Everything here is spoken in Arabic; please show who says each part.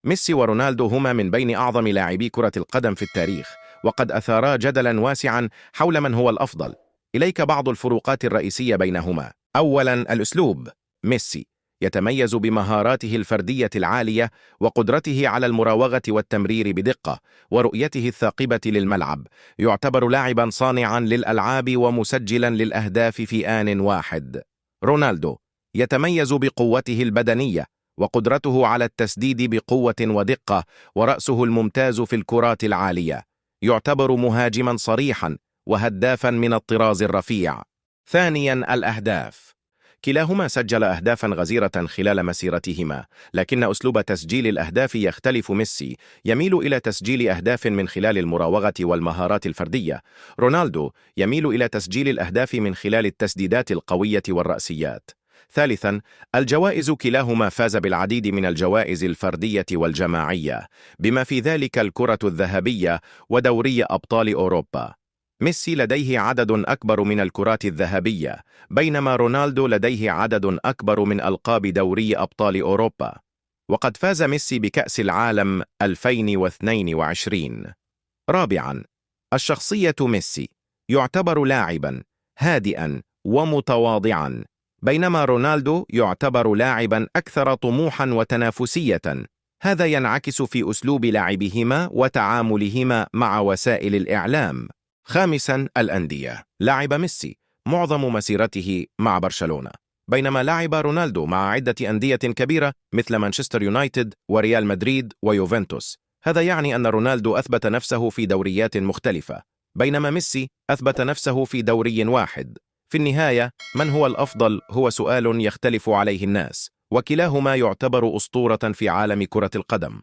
Speaker 1: ميسي ورونالدو هما من بين أعظم لاعبي كرة القدم في التاريخ، وقد أثارا جدلا واسعا حول من هو الأفضل. إليك بعض الفروقات الرئيسية بينهما. أولا، الأسلوب. ميسي يتميز بمهاراته الفردية العالية وقدرته على المراوغة والتمرير بدقة ورؤيته الثاقبة للملعب. يعتبر لاعبا صانعا للألعاب ومسجلا للأهداف في آن واحد. رونالدو يتميز بقوته البدنية وقدرته على التسديد بقوة ودقة ورأسه الممتاز في الكرات العالية. يعتبر مهاجما صريحا وهدافا من الطراز الرفيع. ثانيا، الأهداف. كلاهما سجل أهدافا غزيرة خلال مسيرتهما، لكن أسلوب تسجيل الأهداف يختلف. ميسي يميل إلى تسجيل أهداف من خلال المراوغة والمهارات الفردية. رونالدو يميل إلى تسجيل الأهداف من خلال التسديدات القوية والرأسيات. ثالثا، الجوائز. كلاهما فاز بالعديد من الجوائز الفردية والجماعية، بما في ذلك الكرة الذهبية ودوري أبطال أوروبا. ميسي لديه عدد أكبر من الكرات الذهبية، بينما رونالدو لديه عدد أكبر من ألقاب دوري أبطال أوروبا. وقد فاز ميسي بكأس العالم 2022. رابعا، الشخصية. ميسي يعتبر لاعبا هادئا ومتواضعا، بينما رونالدو يعتبر لاعبا أكثر طموحا وتنافسية. هذا ينعكس في أسلوب لعبهما وتعاملهما مع وسائل الإعلام. خامسا، الأندية. لعب ميسي معظم مسيرته مع برشلونة، بينما لعب رونالدو مع عدة أندية كبيرة مثل مانشستر يونايتد وريال مدريد ويوفنتوس. هذا يعني أن رونالدو أثبت نفسه في دوريات مختلفة، بينما ميسي أثبت نفسه في دوري واحد. في النهاية، من هو الأفضل هو سؤال يختلف عليه الناس، وكلاهما يعتبر أسطورة في عالم كرة القدم.